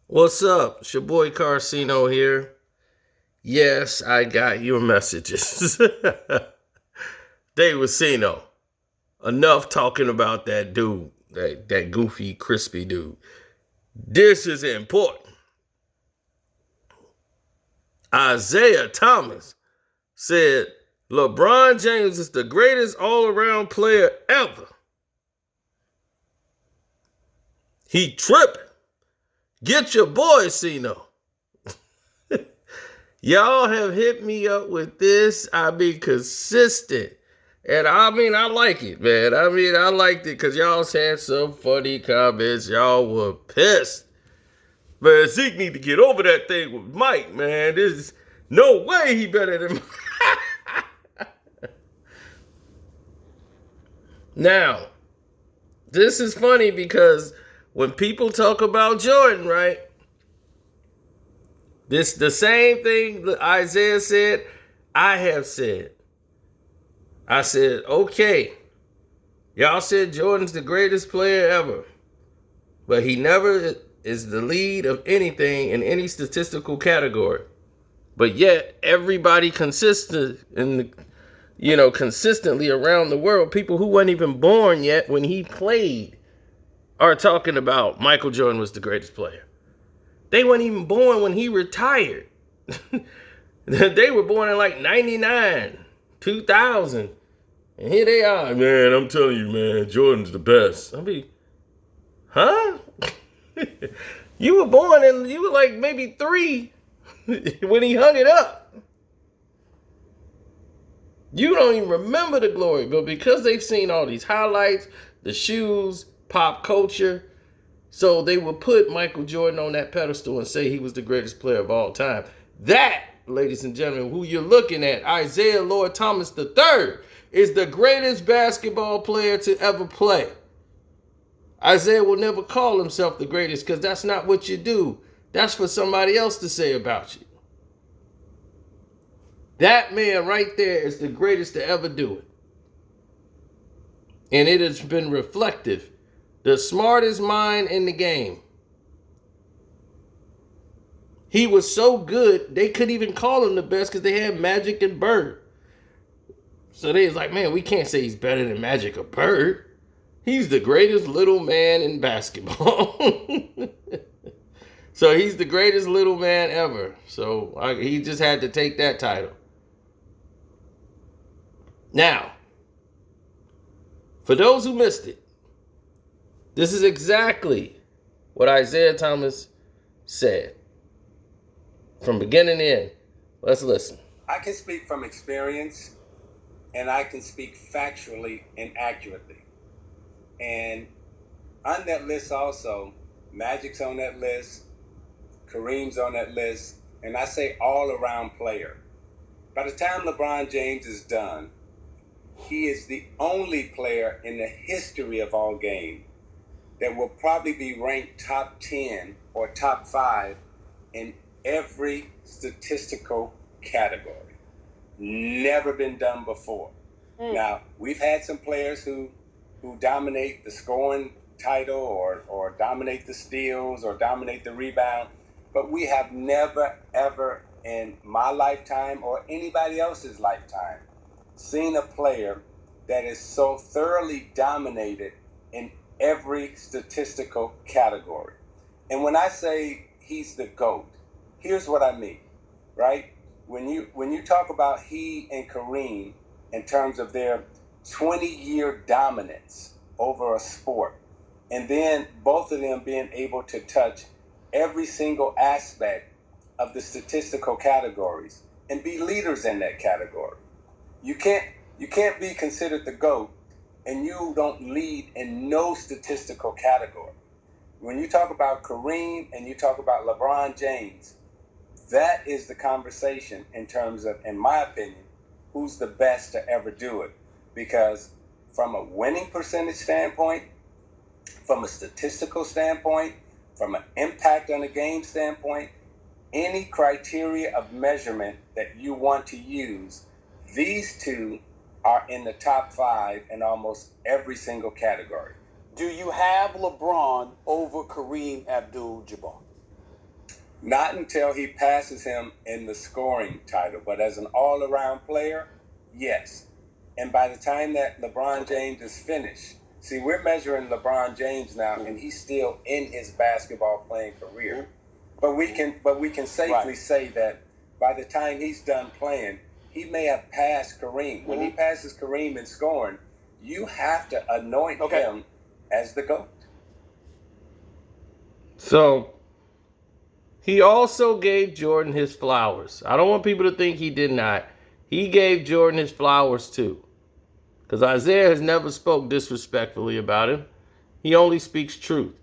What's up? It's your boy Carcino here. Yes, I got your messages. Dave Sino. Enough talking about that dude, that goofy, crispy dude. This is important. Isiah Thomas said LeBron James is the greatest all-around player ever. He tripping. Get your boy, Sino. Y'all have hit me up with this. I be consistent. And I like it, man. I liked it because y'all had some funny comments. Y'all were pissed. Man, Zeke need to get over that thing with Mike, man. There's no way he better than Mike. Now, this is funny because when people talk about Jordan, right? This the same thing that Isiah said, I have said. I said, okay, y'all said Jordan's the greatest player ever, but he never is the lead of anything in any statistical category. But yet, everybody consistently around the world, people who weren't even born yet when he played, are talking about Michael Jordan was the greatest player. They weren't even born when he retired. They were born in like 99, 2000. And here they are, man. I'm telling you, man, Jordan's the best. I mean, huh? You were born and you were like maybe 3 when he hung it up. You don't even remember the glory, but because they've seen all these highlights, the shoes, pop culture, so they will put Michael Jordan on that pedestal and say he was the greatest player of all time. That, ladies and gentlemen, who you're looking at, Isiah Lord Thomas III, is the greatest basketball player to ever play. Isiah will never call himself the greatest because that's not what you do. That's for somebody else to say about you. That man right there is the greatest to ever do it. And it has been reflective. The smartest mind in the game. He was so good, they couldn't even call him the best because they had Magic and Bird. So they was like, man, we can't say he's better than Magic or Bird. He's the greatest little man in basketball. So he's the greatest little man ever. So he just had to take that title. Now, for those who missed it, this is exactly what Isiah Thomas said from beginning to end. Let's listen. I can speak from experience, and I can speak factually and accurately. And on that list also, Magic's on that list, Kareem's on that list, and I say all-around player. By the time LeBron James is done, he is the only player in the history of all game that will probably be ranked top 10 or top 5 in every statistical category. Never been done before. Now, we've had some players who dominate the scoring title or dominate the steals or dominate the rebound, but we have never, ever in my lifetime or anybody else's lifetime seen a player that is so thoroughly dominated in every statistical category. And when I say he's the GOAT, here's what I mean, right? When you talk about he and Kareem in terms of their 20-year dominance over a sport, and then both of them being able to touch every single aspect of the statistical categories and be leaders in that category. You can't be considered the GOAT and you don't lead in no statistical category. When you talk about Kareem and you talk about LeBron James, that is the conversation in terms of, in my opinion, who's the best to ever do it. Because from a winning percentage standpoint, from a statistical standpoint, from an impact on the game standpoint, any criteria of measurement that you want to use, these two are in the top 5 in almost every single category. Do you have LeBron over Kareem Abdul-Jabbar? Not until he passes him in the scoring title, but as an all-around player, yes. And by the time that LeBron James is finished, see, we're measuring LeBron James now, and he's still in his basketball playing career. But we can safely say that by the time he's done playing, he may have passed Kareem. When he passes Kareem in scoring, you have to anoint him as the GOAT. So he also gave Jordan his flowers. I don't want people to think he did not. He gave Jordan his flowers too. Because Isiah has never spoke disrespectfully about him. He only speaks truth.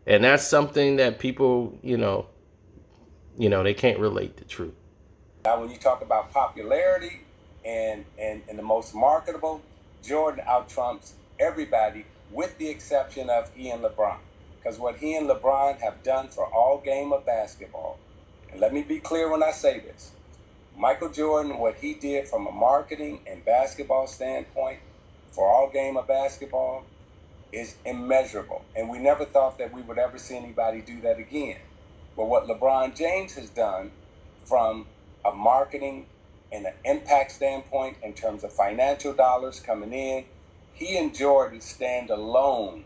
And that's something that people, they can't relate to truth. Now, when you talk about popularity and the most marketable, Jordan out-trumps everybody with the exception of he and LeBron. Because what he and LeBron have done for all game of basketball, and let me be clear when I say this, Michael Jordan, what he did from a marketing and basketball standpoint for all game of basketball is immeasurable. And we never thought that we would ever see anybody do that again. But what LeBron James has done from a marketing and an impact standpoint in terms of financial dollars coming in, he and Jordan stand alone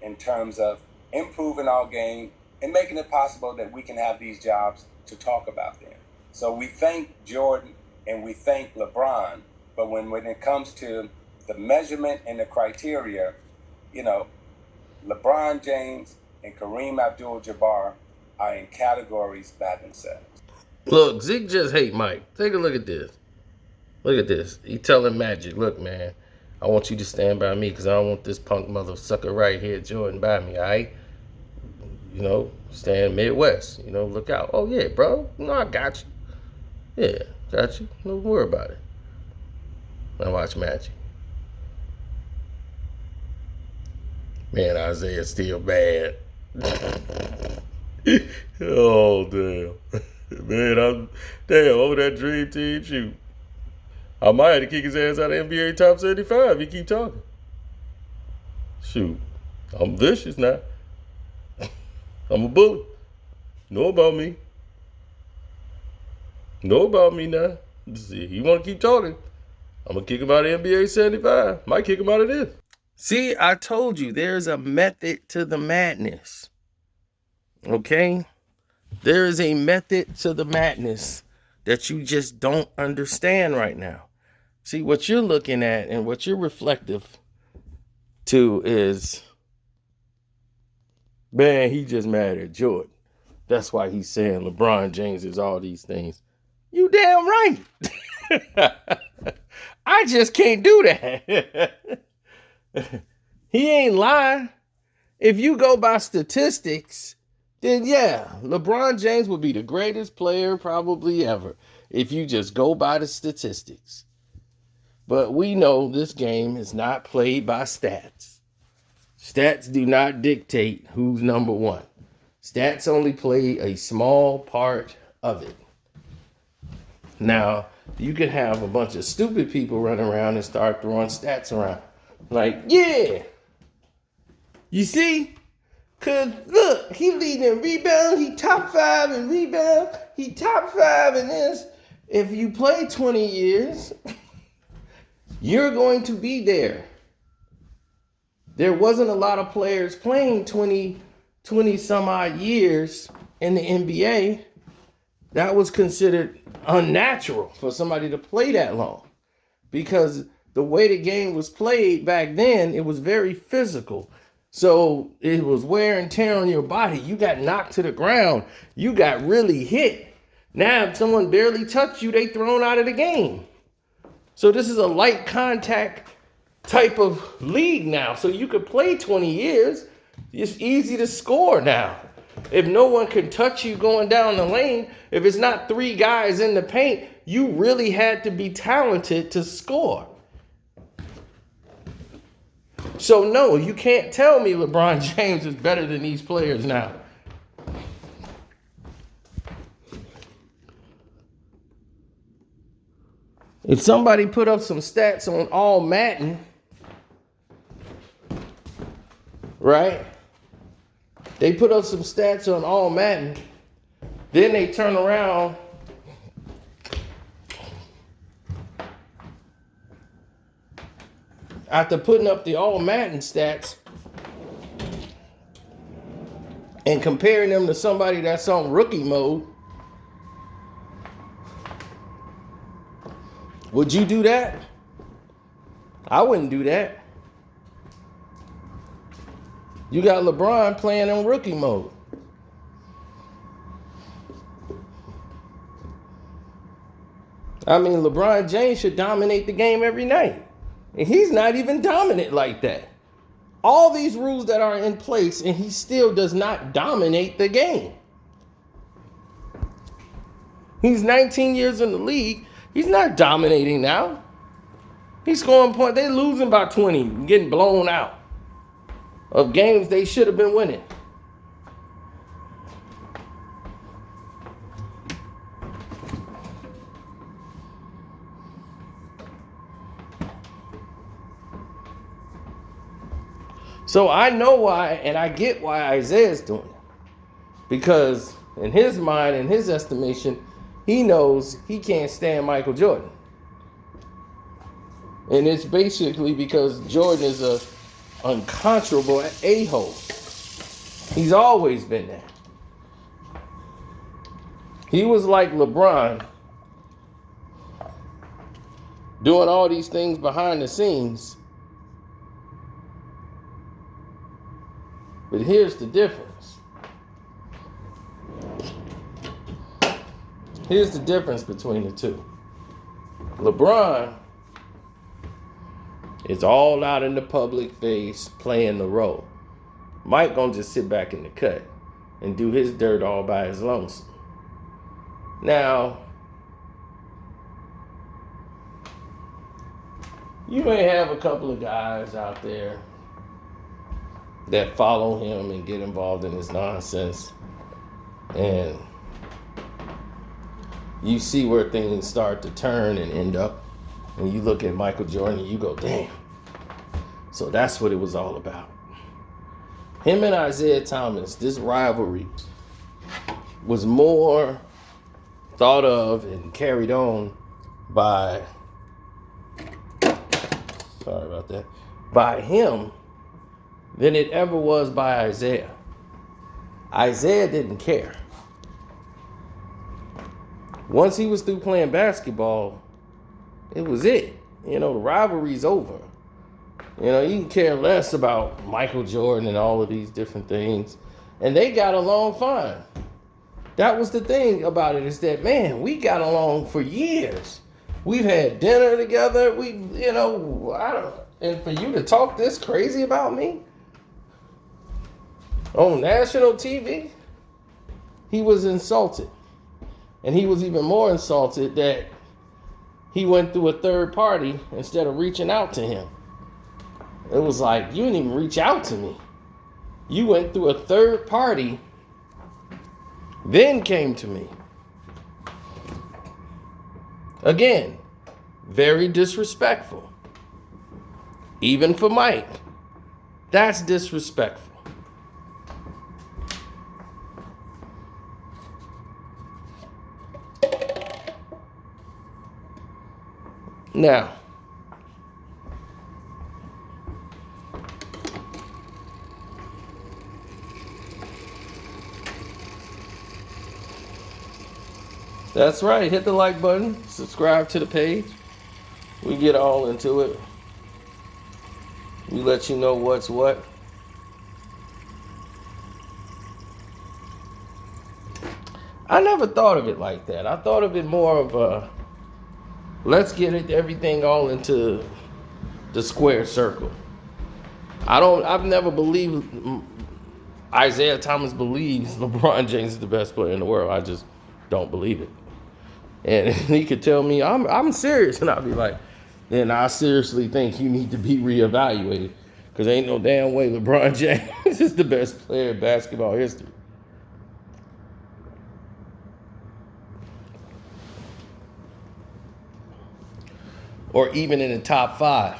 in terms of improving our game and making it possible that we can have these jobs to talk about them. So we thank Jordan and we thank LeBron, but when it comes to the measurement and the criteria, LeBron James and Kareem Abdul-Jabbar are in categories by themselves. Look, Zeke just hate Mike. Take a look at this. Look at this. He telling Magic, look, man, I want you to stand by me because I don't want this punk mother sucker right here, Jordan, by me, all right? Stand Midwest. Look out. Oh, yeah, bro. I got you. Yeah, got you. Don't worry about it. Now watch Magic. Man, Isiah's still bad. Oh, damn. Man, over that dream team, shoot. I might have to kick his ass out of NBA top 75 if he keep talking. Shoot. I'm vicious now. I'm a bully. Know about me. Know about me now. See, you want to keep talking, I'm going to kick him out of NBA 75. Might kick him out of this. See, I told you, there's a method to the madness. Okay? There is a method to the madness that you just don't understand right now. See, what you're looking at and what you're reflective to is, man, he just mad at Jordan. That's why he's saying LeBron James is all these things. You damn right. I just can't do that. He ain't lying. If you go by statistics, then yeah, LeBron James would be the greatest player probably ever if you just go by the statistics. But we know this game is not played by stats. Stats do not dictate who's number one. Stats only play a small part of it. Now, you can have a bunch of stupid people run around and start throwing stats around. Like, yeah. You see? Because, look, he leading in rebound. He top 5 in rebound. He top 5 in this. If you play 20 years, you're going to be there. There wasn't a lot of players playing 20 some odd years in the NBA. That was considered unnatural for somebody to play that long. Because the way the game was played back then, it was very physical. So it was wear and tear on your body. You got knocked to the ground. You got really hit. Now, if someone barely touched you, they thrown out of the game. So this is a light contact type of league now. So you could play 20 years. It's easy to score now. If no one can touch you going down the lane, if it's not 3 guys in the paint, you really had to be talented to score. So no, you can't tell me LeBron James is better than these players now. If somebody put up some stats on All Madden, right? They put up some stats on All Madden, Then they turn around after putting up the all Madden stats and comparing them to somebody that's on rookie mode. Would you do that? I wouldn't do that. You got LeBron playing in rookie mode. I mean, LeBron James should dominate the game every night. And he's not even dominant like that. All these rules that are in place, and he still does not dominate the game. He's 19 years in the league. He's not dominating now. He's scoring points. They're losing by 20, getting blown out of games they should have been winning. So I know why, and I get why Isaiah's doing it. Because in his mind, in his estimation, he knows he can't stand Michael Jordan. And it's basically because Jordan is a uncontrollable a-hole. He's always been that. He was like LeBron, doing all these things behind the scenes. But here's the difference. Here's the difference between the two. LeBron is all out in the public face playing the role. Mike gonna just sit back in the cut and do his dirt all by his lonesome. Now, you may have a couple of guys out there that follow him and get involved in his nonsense, and you see where things start to turn and end up, and you look at Michael Jordan and you go, damn. So that's what it was all about. Him and Isiah Thomas, this rivalry was more thought of and carried on by, sorry about that, by him than it ever was by Isaiah. Isaiah didn't care. Once he was through playing basketball, it was it. You know, the rivalry's over. You know, you can care less about Michael Jordan and all of these different things. And they got along fine. That was the thing about it, is that, man, we got along for years. We've had dinner together. And for you to talk this crazy about me on national TV, he was insulted. And he was even more insulted that he went through a third party instead of reaching out to him. It was like, you didn't even reach out to me. You went through a third party, then came to me. Again, very disrespectful. Even for Mike, that's disrespectful. Now, that's right. Hit the like button. Subscribe to the page. We get all into it. We let you know what's what. I never thought of it like that. I thought of it more of a, let's get everything all into the square circle. I've never believed Isiah Thomas believes LeBron James is the best player in the world. I just don't believe it. And he could tell me I'm serious, and I'll be like, then I seriously think you need to be reevaluated, because ain't no damn way LeBron James is the best player in basketball history. Or even in the top 5.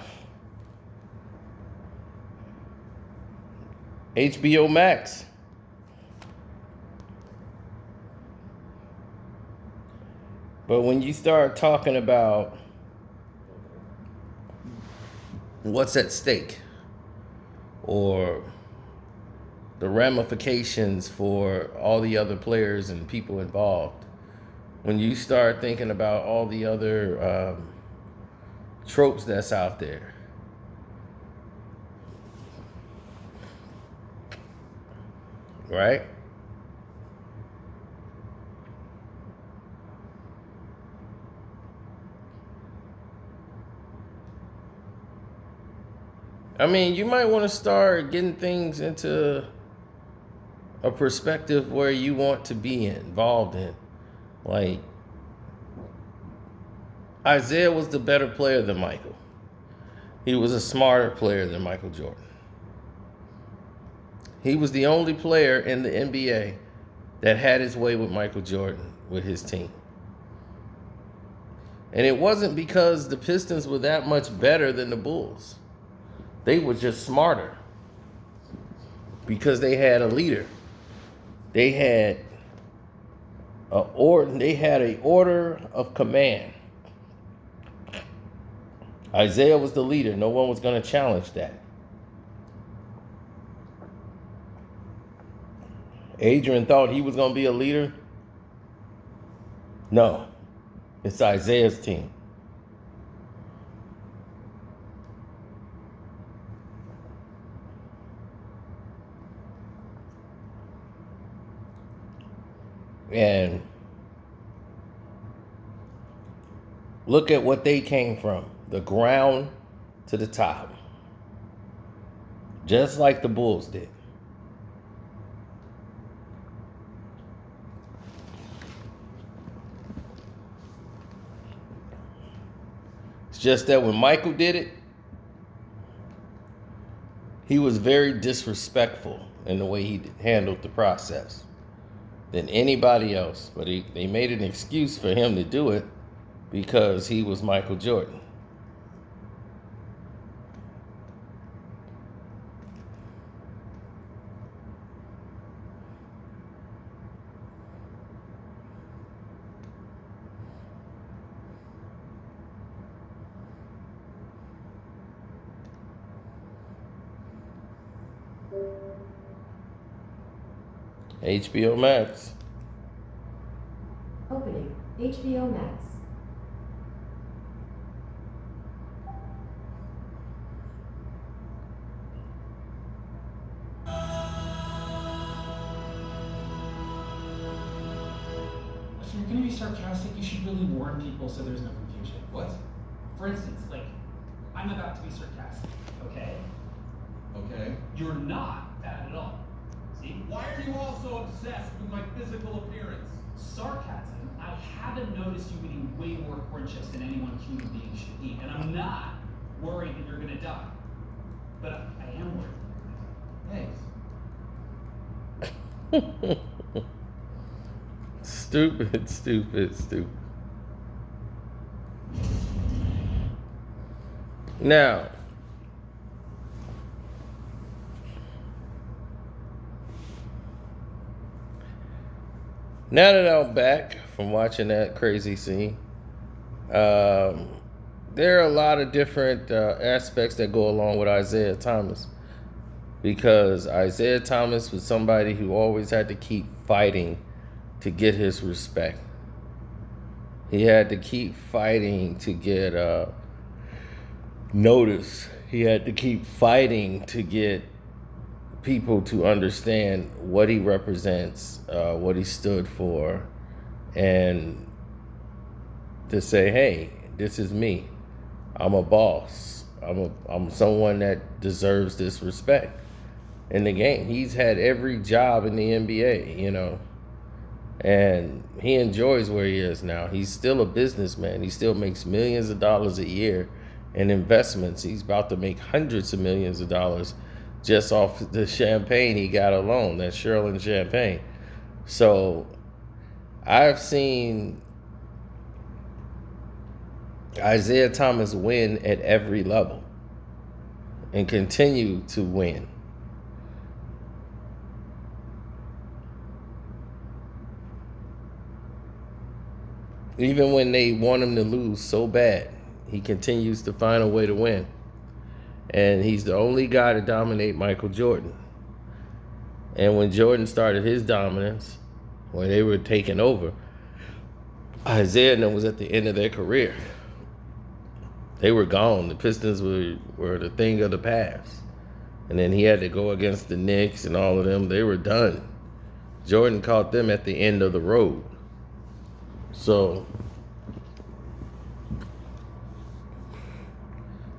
HBO Max. But when you start talking about what's at stake or the ramifications for all the other players and people involved, when you start thinking about all the other tropes that's out there, right? I mean, you might want to start getting things into a perspective where you want to be involved in. Like, Isiah was the better player than Michael. He was a smarter player than Michael Jordan. He was the only player in the NBA that had his way with Michael Jordan with his team. And it wasn't because the Pistons were that much better than the Bulls. They were just smarter because they had a leader. They had an order of command. Isiah was the leader. No one was going to challenge that. Adrian thought he was going to be a leader. No, it's Isiah's team. And look at what they came from, the ground to the top, just like the Bulls did. It's just that when Michael did it, he was very disrespectful in the way he handled the process than anybody else. But they made an excuse for him to do it because he was Michael Jordan. HBO Max. Opening HBO Max. If you're gonna be sarcastic, you should really warn people so there's no confusion. What? For instance, like, I'm about to be sarcastic, okay? Okay. You're not bad at all. See? Why are you all so obsessed with my physical appearance? Sarcasm, I haven't noticed you eating way more corn chips than any one human being should eat, and I'm not worried that you're gonna die. But I am worried that you're gonna die. Thanks. Stupid. Now that I'm back from watching that crazy scene, there are a lot of different aspects that go along with Isiah Thomas, because Isiah Thomas was somebody who always had to keep fighting to get his respect. He had to keep fighting to get notice. He had to keep fighting to get people to understand what he represents, what he stood for, and to say, hey, this is me. I'm a boss. I'm someone that deserves this respect in the game. He's had every job in the NBA, and he enjoys where he is now. He's still a businessman. He still makes millions of dollars a year in investments. He's about to make hundreds of millions of dollars just off the champagne he got alone, that Sherlin champagne. So I've seen Isiah Thomas win at every level and continue to win. Even when they want him to lose so bad, he continues to find a way to win. And he's the only guy to dominate Michael Jordan. And when Jordan started his dominance, when they were taking over, Isiah and them was at the end of their career. They were gone. The Pistons were the thing of the past. And then he had to go against the Knicks and all of them. They were done. Jordan caught them at the end of the road. So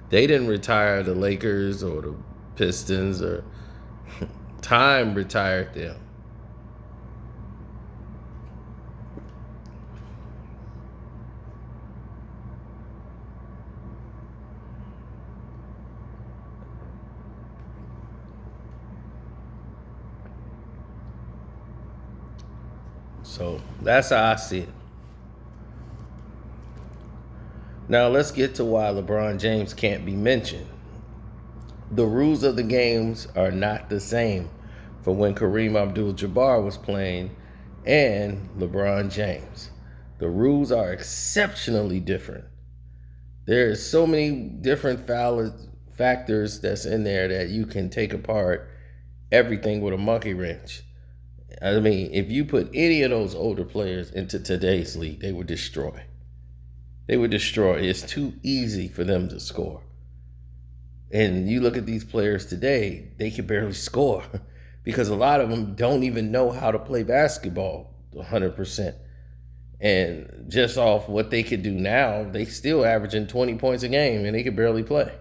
they didn't retire the Lakers or the Pistons, or time retired them. So that's how I see it. Now let's get to why LeBron James can't be mentioned. The rules of the games are not the same for when Kareem Abdul-Jabbar was playing and LeBron James. The rules are exceptionally different. There's so many different factors that's in there that you can take apart everything with a monkey wrench. I mean, if you put any of those older players into today's league, they would destroy. They would destroy. It's too easy for them to score. And you look at these players today, they can barely score because a lot of them don't even know how to play basketball 100%. And just off what they could do now, they still averaging 20 points a game and they can barely play.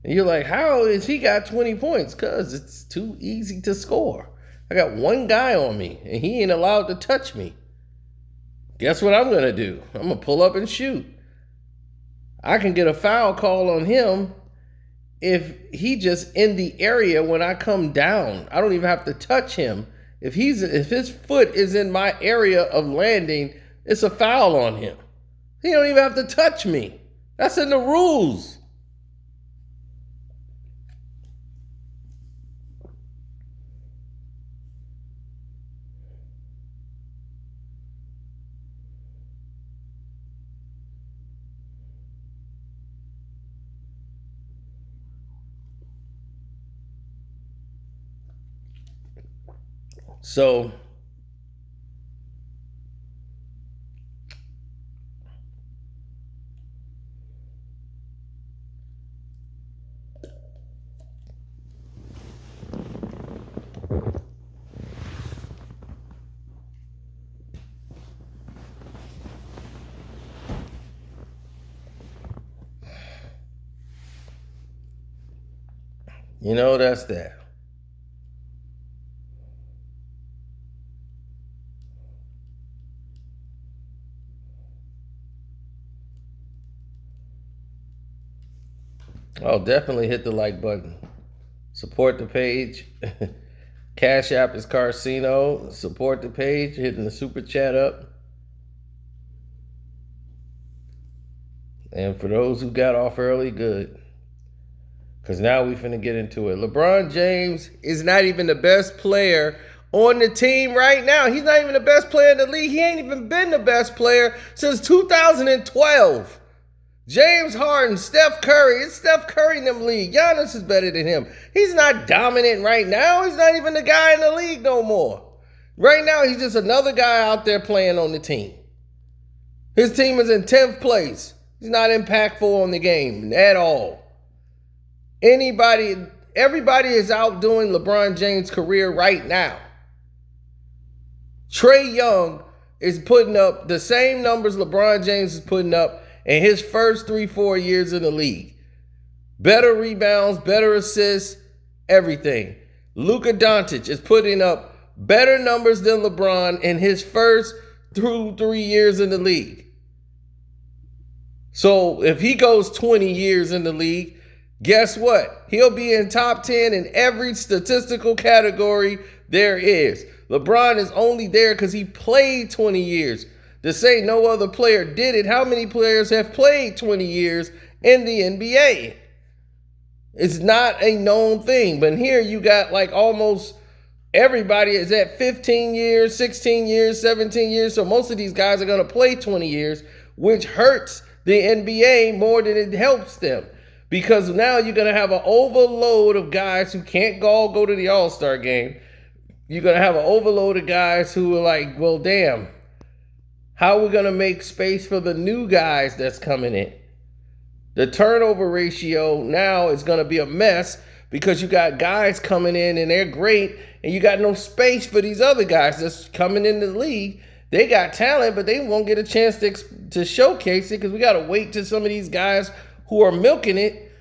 And you're like, how has he got 20 points? Because it's too easy to score. I got one guy on me, and he ain't allowed to touch me. Guess what I'm going to do? I'm going to pull up and shoot. I can get a foul call on him if he just in the area when I come down. I don't even have to touch him. If his foot is in my area of landing, it's a foul on him. He don't even have to touch me. That's in the rules. So that's that. Oh, definitely hit the like button. Support the page. Cash App is Carcino. Support the page. Hitting the super chat up. And for those who got off early, good. Because now we finna get into it. LeBron James is not even the best player on the team right now. He's not even the best player in the league. He ain't even been the best player since 2012. James Harden, Steph Curry. It's Steph Curry in them league. Giannis is better than him. He's not dominant right now. He's not even the guy in the league no more. Right now, he's just another guy out there playing on the team. His team is in 10th place. He's not impactful on the game at all. Everybody is outdoing LeBron James' career right now. Trae Young is putting up the same numbers LeBron James is putting up in his first 3-4 years in the league. Better rebounds, better assists, everything. Luka Doncic is putting up better numbers than LeBron in his first 3 years in the league. So if he goes 20 years in the league, guess what? He'll be in top 10 in every statistical category there is. LeBron is only there because he played 20 years. To say no other player did it, how many players have played 20 years in the NBA? It's not a known thing. But here you got like almost everybody is at 15 years, 16 years, 17 years. So most of these guys are going to play 20 years, which hurts the NBA more than it helps them. Because now you're going to have an overload of guys who can't all go to the All-Star game. You're going to have an overload of guys who are like, well, damn, how are we going to make space for the new guys that's coming in? The turnover ratio now is going to be a mess because you got guys coming in and they're great, and you got no space for these other guys that's coming into the league. They got talent, but they won't get a chance to showcase it because we got to wait till some of these guys who are milking it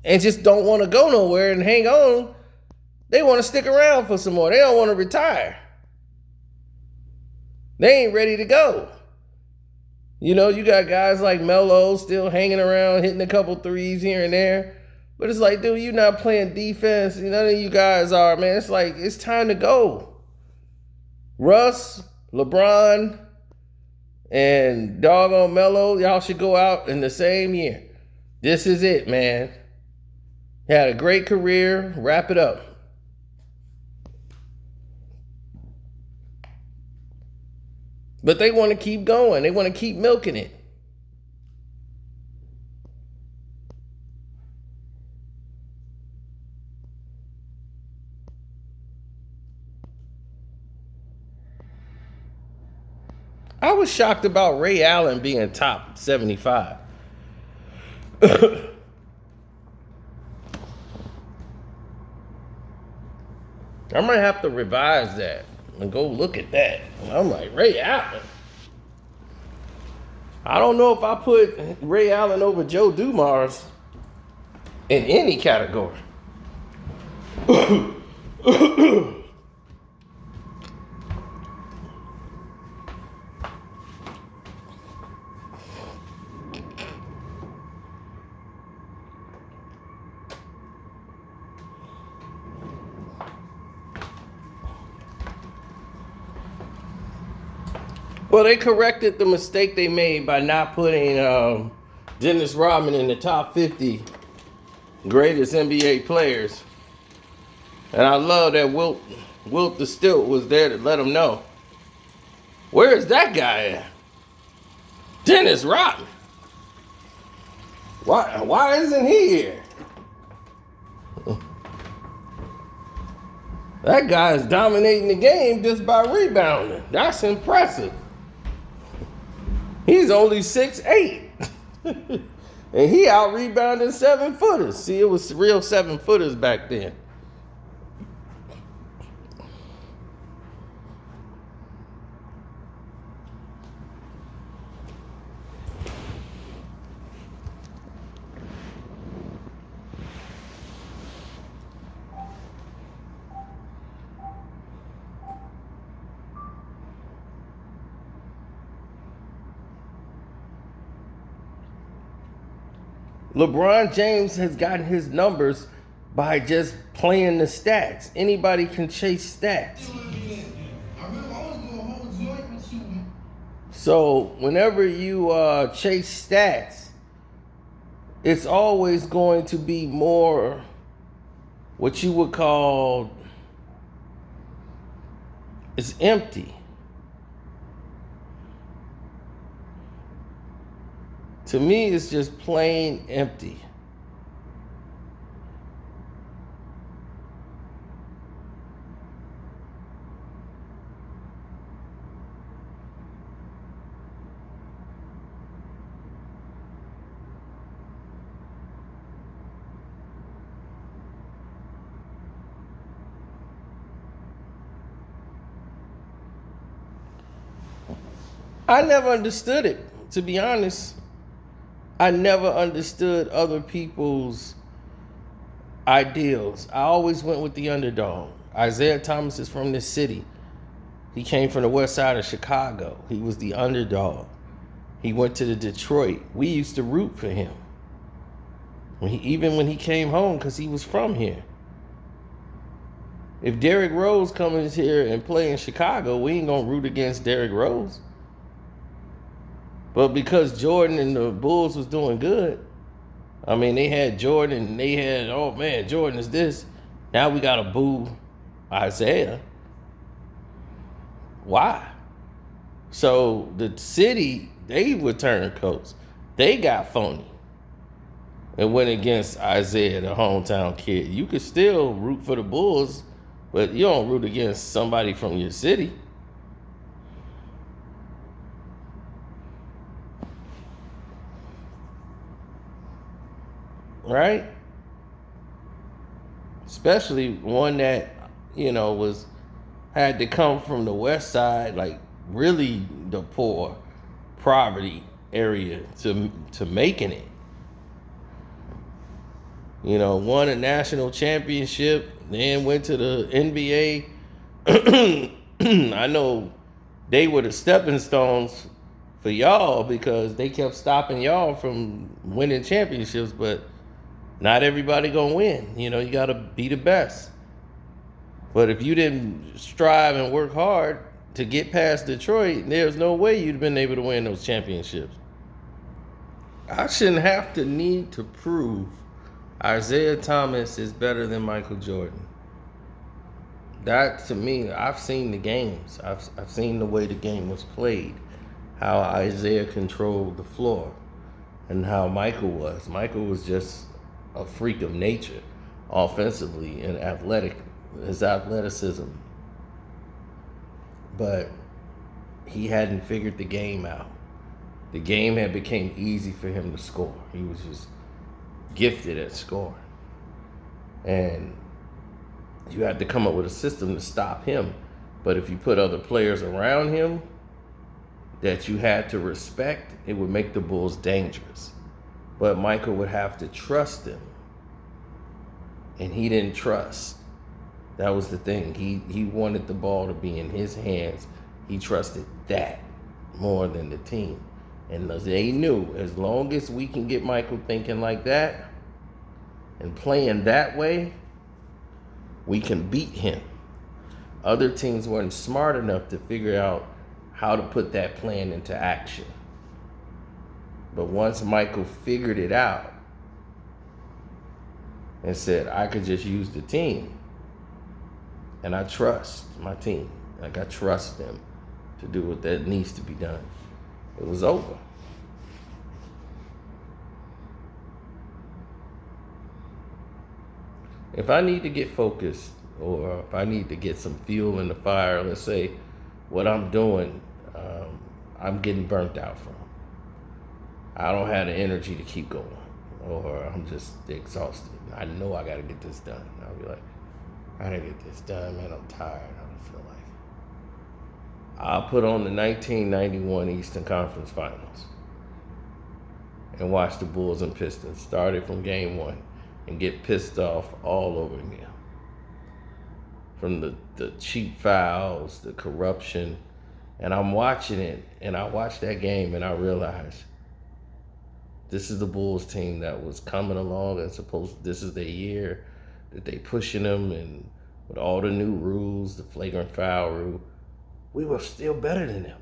and just don't want to go nowhere and hang on. They want to stick around for some more. They don't want to retire. They ain't ready to go. You know, you got guys like Melo still hanging around, hitting a couple threes here and there. But it's like, dude, you're not playing defense. None of you guys are, man. It's like, it's time to go. Russ, LeBron, and doggone Melo, y'all should go out in the same year. This is it, man. You had a great career. Wrap it up. But they want to keep going. They want to keep milking it. I was shocked about Ray Allen being top 75. I might have to revise that and go look at that. I'm like, Ray Allen? I don't know if I put Ray Allen over Joe Dumars in any category. Well, they corrected the mistake they made by not putting Dennis Rodman in the top 50 greatest NBA players. And I love that Wilt the Stilt was there to let them know. Where is that guy at? Dennis Rodman. Why isn't he here? That guy is dominating the game just by rebounding. That's impressive. He's only 6'8". And he out rebounding 7-footers. See, it was real 7-footers back then. LeBron James has gotten his numbers by just playing the stats. Anybody can chase stats. So whenever you chase stats, it's always going to be more what you would call, it's empty. To me, it's just plain empty. I never understood it, to be honest. I never understood other people's ideals. I always went with the underdog. Isiah Thomas is from this city. He came from the west side of Chicago. He was the underdog. He went to the Detroit. We used to root for him. Even when he came home, because he was from here. If Derrick Rose comes here and play in Chicago, we ain't going to root against Derrick Rose. But because Jordan and the Bulls was doing good, I mean, they had Jordan, they had, oh man, Jordan is this. Now we got to boo Isiah. Why? So the city, they were turncoats. They got phony and went against Isiah, the hometown kid. You could still root for the Bulls, but you don't root against somebody from your city. Right? Especially one that, had to come from the west side, like really the poor poverty area to making it. Won a national championship, then went to the NBA. I know they were the stepping stones for y'all because they kept stopping y'all from winning championships, but not everybody gonna win. You gotta be the best. But if you didn't strive and work hard to get past Detroit, there's no way you'd have been able to win those championships. I shouldn't have to need to prove Isiah Thomas is better than Michael Jordan. That, to me, I've seen the games. I've seen the way the game was played, how Isiah controlled the floor, and how Michael was. Michael was just a freak of nature, offensively and his athleticism. But he hadn't figured the game out. The game had become easy for him to score. He was just gifted at scoring. And you had to come up with a system to stop him. But if you put other players around him that you had to respect, it would make the Bulls dangerous. But Michael would have to trust him. And he didn't trust. That was the thing. He wanted the ball to be in his hands. He trusted that more than the team. And they knew as long as we can get Michael thinking like that and playing that way, we can beat him. Other teams weren't smart enough to figure out how to put that plan into action. But once Michael figured it out and said, I could just use the team, and I trust my team, like I trust them to do what that needs to be done, it was over. If I need to get focused, or if I need to get some fuel in the fire, let's say what I'm doing, I'm getting burnt out from. I don't have the energy to keep going, or I'm just exhausted. I know I gotta get this done. I'll be like, I gotta get this done, man, I'm tired, I don't feel like it. I'll put on the 1991 Eastern Conference Finals and watch the Bulls and Pistons, started from game one, and get pissed off all over again. From the cheap fouls, the corruption, and I'm watching it, and I watched that game, and I realized this is the Bulls team that was coming along and this is their year, that they pushing them, and with all the new rules, the flagrant foul rule, we were still better than them.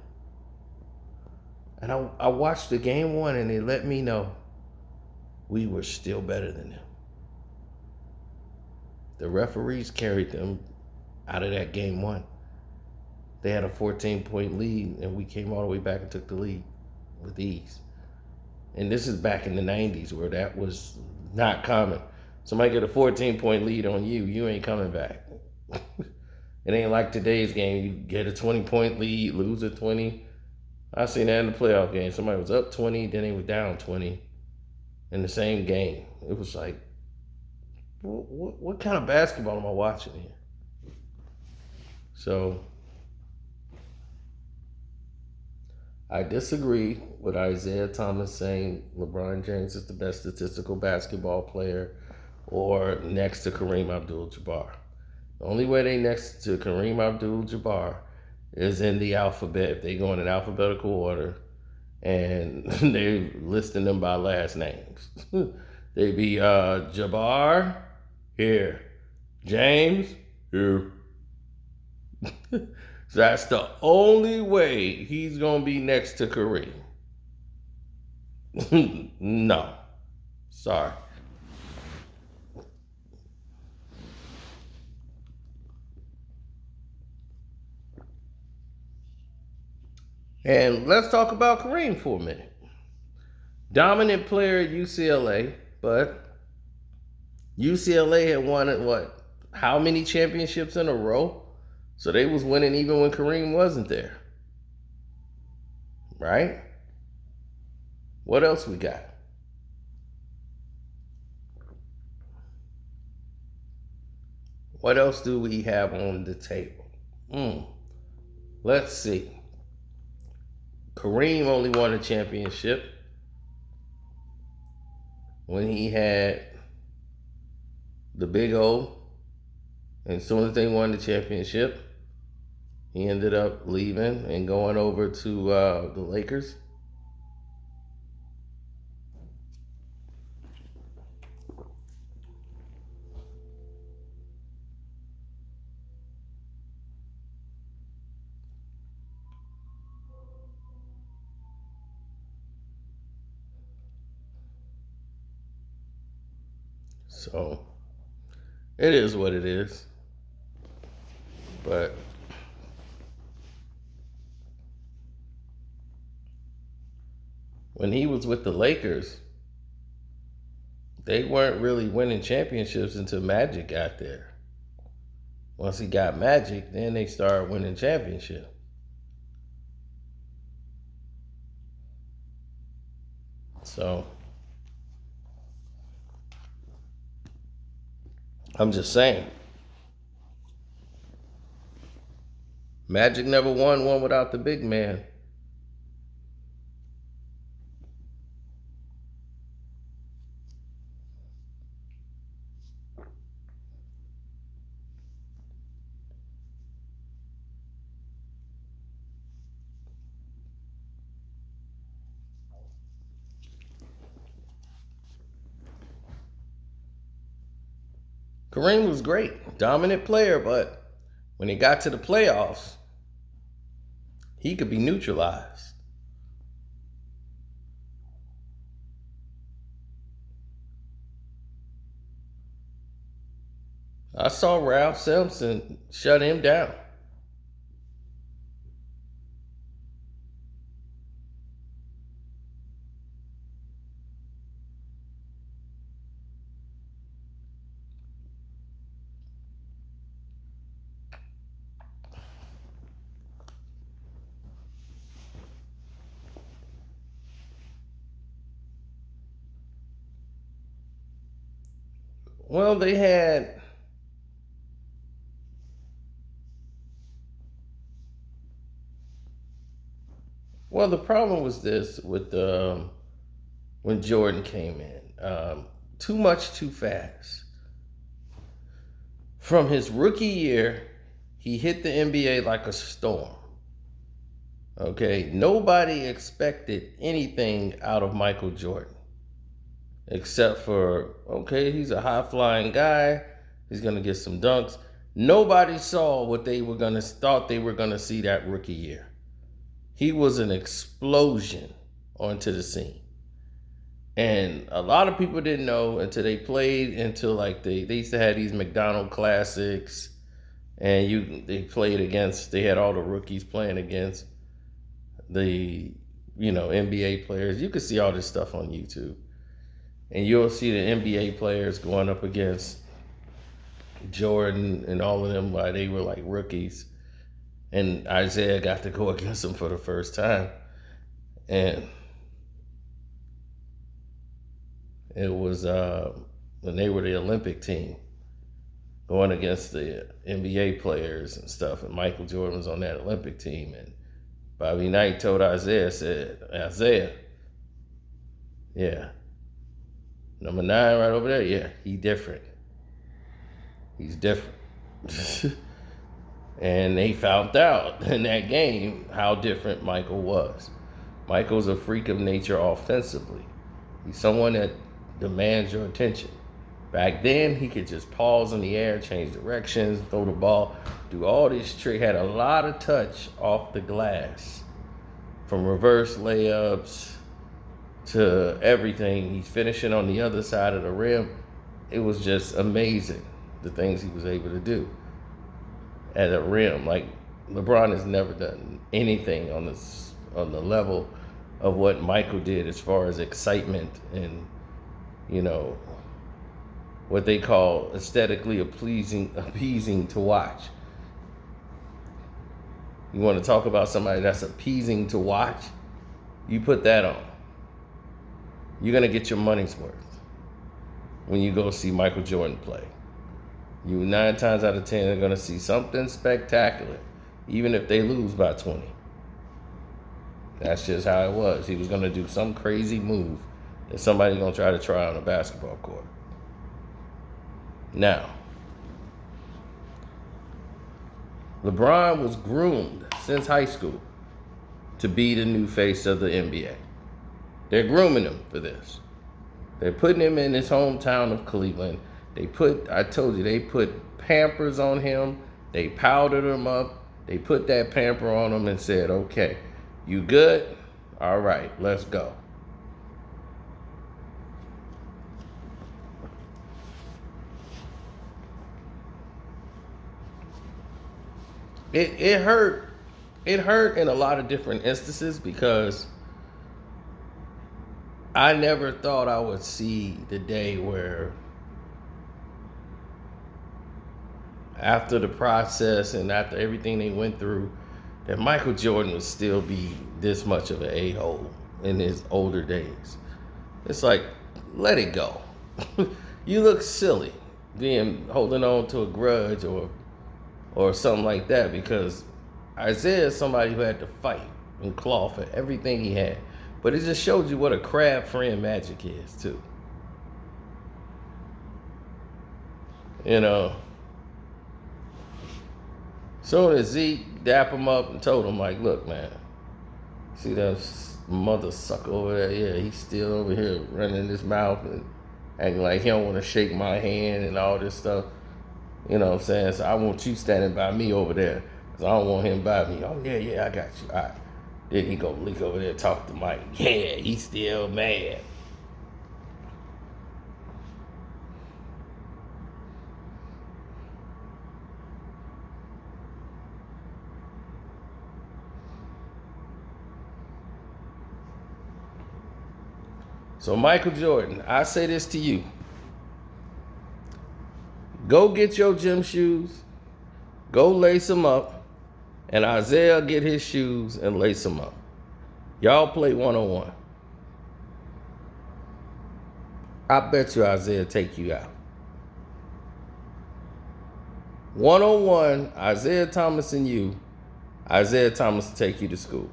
And I watched the game one, and they let me know we were still better than them. The referees carried them out of that game one. They had a 14-point lead, and we came all the way back and took the lead with ease. And this is back in the 90s where that was not common. Somebody get a 14-point lead on you, you ain't coming back. It ain't like today's game. You get a 20-point lead, lose a 20. I seen that in the playoff game. Somebody was up 20, then they was down 20 in the same game. It was like, what kind of basketball am I watching here? So I disagree with Isiah Thomas saying LeBron James is the best statistical basketball player or next to Kareem Abdul-Jabbar. The only way they next to Kareem Abdul-Jabbar is in the alphabet. If they go in an alphabetical order and they're listing them by last names. They be Jabbar, here. James, here. So that's the only way he's going to be next to Kareem. No. Sorry. And let's talk about Kareem for a minute. Dominant player at UCLA, but UCLA had won how many championships in a row? So they was winning even when Kareem wasn't there. Right? What else we got? What else do we have on the table? Let's see. Kareem only won a championship when he had the Big O. And as soon as they won the championship, he ended up leaving and going over to the Lakers. So it is what it is. But when he was with the Lakers, they weren't really winning championships until Magic got there. Once he got Magic, then they started winning championships. So I'm just saying. Magic never won one without the big man. Kareem was great, dominant player, but when he got to the playoffs, he could be neutralized. I saw Ralph Sampson shut him down. Well, they had the problem was this with when Jordan came in. Too much, too fast. From his rookie year, he hit the NBA like a storm. Okay, nobody expected anything out of Michael Jordan. Except for, okay, he's a high-flying guy. He's going to get some dunks. Nobody saw what thought they were going to see that rookie year. He was an explosion onto the scene. And a lot of people didn't know until they played until they used to have these McDonald Classics. And they played against, they had all the rookies playing against the, NBA players. You could see all this stuff on YouTube. And you'll see the NBA players going up against Jordan and all of them while they were like rookies. And Isiah got to go against them for the first time. And it was when they were the Olympic team going against the NBA players and stuff. And Michael Jordan was on that Olympic team. And Bobby Knight told Isiah, yeah, number 9 right over there, yeah, he's different. He's different. And they found out in that game how different Michael was. Michael's a freak of nature offensively. He's someone that demands your attention. Back then, he could just pause in the air, change directions, throw the ball, do all these tricks, had a lot of touch off the glass. From reverse layups to everything. He's finishing on the other side of the rim. It was just amazing, the things he was able to do at a rim. Like, LeBron has never done anything on on the level of what Michael did as far as excitement and, you know, what they call aesthetically appeasing to watch. You want to talk about somebody that's appeasing to watch? You put that on. You're going to get your money's worth when you go see Michael Jordan play. You 9 times out of 10 are going to see something spectacular, even if they lose by 20. That's just how it was. He was going to do some crazy move that somebody's going to try on a basketball court. Now, LeBron was groomed since high school to be the new face of the NBA. They're grooming him for this. They're putting him in his hometown of Cleveland. I told you, they put Pampers on him. They powdered him up. They put that pamper on him and said, okay, you good? All right, let's go. It hurt. It hurt in a lot of different instances because I never thought I would see the day where after the process and after everything they went through, that Michael Jordan would still be this much of an a-hole in his older days. It's like, let it go. You look silly holding on to a grudge or something like that, because Isiah is somebody who had to fight and claw for everything he had. But it just showed you what a crab friend Magic is, too. You know, soon as Zeke dapped him up and told him, like, look, man, see that mother sucker over there? Yeah, he's still over here running his mouth and acting like he don't want to shake my hand and all this stuff. You know what I'm saying? So I want you standing by me over there, because I don't want him by me. Oh, yeah, I got you. All right. Then he go leak over there, talk to Mike. Yeah, he's still mad. So Michael Jordan, I say this to you. Go get your gym shoes, go lace them up, and Isiah get his shoes and lace them up. Y'all play one-on-one. I bet you Isiah take you out. One-on-one, Isiah Thomas and you, Isiah Thomas will take you to school.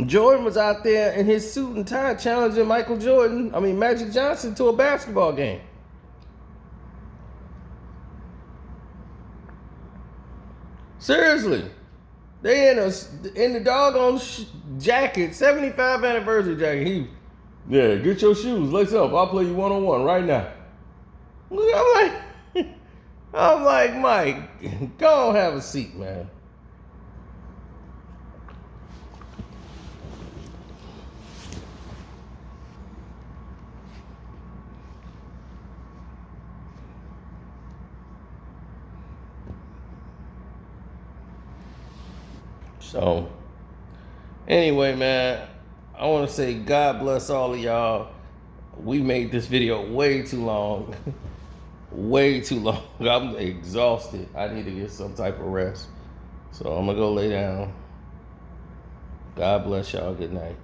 Jordan was out there in his suit and tie challenging Magic Johnson to a basketball game. Seriously. They in the doggone jacket, 75 anniversary jacket. Get your shoes, lace up. I'll play you one-on-one right now. I'm like, Mike, go on, have a seat, man. So, anyway, man, I want to say God bless all of y'all. We made this video way too long. Way too long. I'm exhausted. I need to get some type of rest. So, I'm going to go lay down. God bless y'all. Good night.